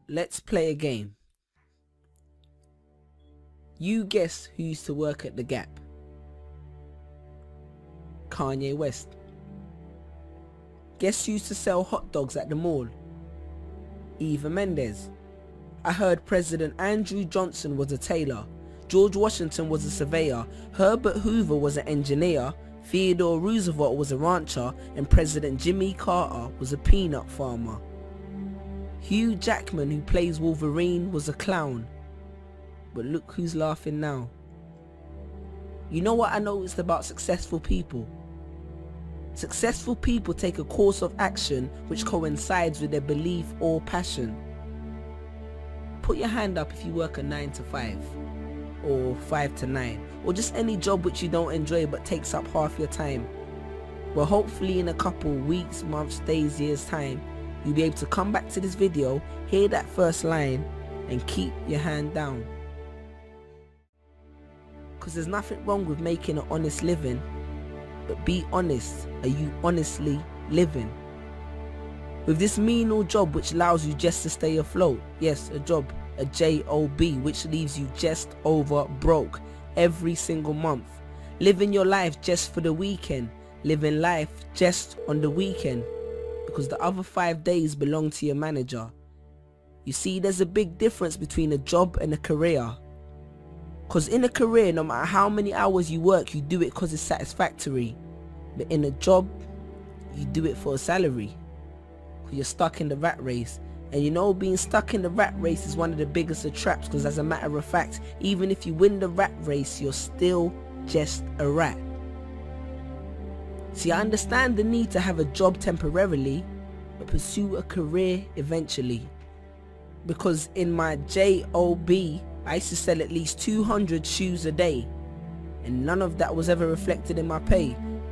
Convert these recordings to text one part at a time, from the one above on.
Let's play a game. You guess who used to work at the Gap? Kanye West. Guess who used to sell hot dogs at the mall? Eva Mendes. I heard President Andrew Johnson was a tailor, George Washington was a surveyor, Herbert Hoover was an engineer, Theodore Roosevelt was a rancher, and President Jimmy Carter was a peanut farmer. Hugh Jackman, who plays Wolverine, was a clown. But look who's laughing now. You know what I noticed about successful people? Successful people take a course of action which coincides with their belief or passion. Put your hand up if you work a 9 to 5 or 5 to 9 or just any job which you don't enjoy but takes up half your time. Well, hopefully in a couple weeks, months, days, years time, you'll be able to come back to this video, hear that first line and keep your hand down. Because there's nothing wrong with making an honest living, but be honest, are you honestly living? With this menial job which allows you just to stay afloat, yes, a job, a job, which leaves you just over broke every single month. Living your life just for the weekend, living life just on the weekend, because the other 5 days belong to your manager. You see, there's a big difference between a job and a career. Because in a career, no matter how many hours you work, you do it because it's satisfactory. But in a job, you do it for a salary. You're stuck in the rat race. And you know, being stuck in the rat race is one of the biggest of traps, because as a matter of fact, even if you win the rat race, you're still just a rat. See, I understand the need to have a job temporarily, but pursue a career eventually. Because in my job, I used to sell at least 200 shoes a day, and none of that was ever reflected in my pay.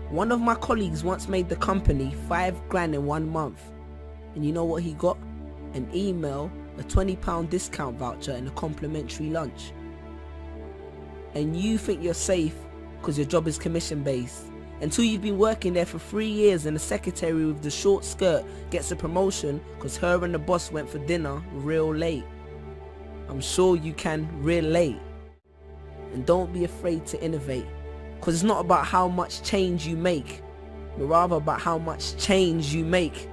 One of my colleagues once made the company 5 grand in 1 month, and you know what he got? An email, a £20 discount voucher and a complimentary lunch. And you think you're safe because your job is commission based, until you've been working there for 3 years and the secretary with the short skirt gets a promotion because her and the boss went for dinner real late. I'm sure you can relate. And don't be afraid to innovate, because it's not about how much change you make, but rather about how much change you make.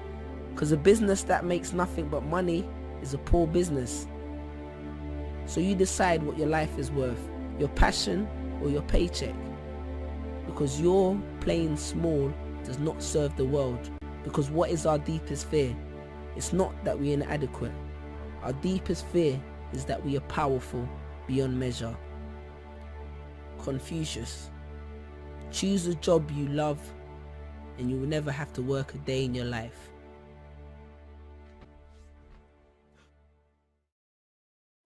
Because a business that makes nothing but money is a poor business. So you decide what your life is worth, your passion or your paycheck. Because your playing small does not serve the world. Because what is our deepest fear? It's not that we're inadequate. Our deepest fear is that we are powerful beyond measure. Confucius. Choose a job you love and you will never have to work a day in your life.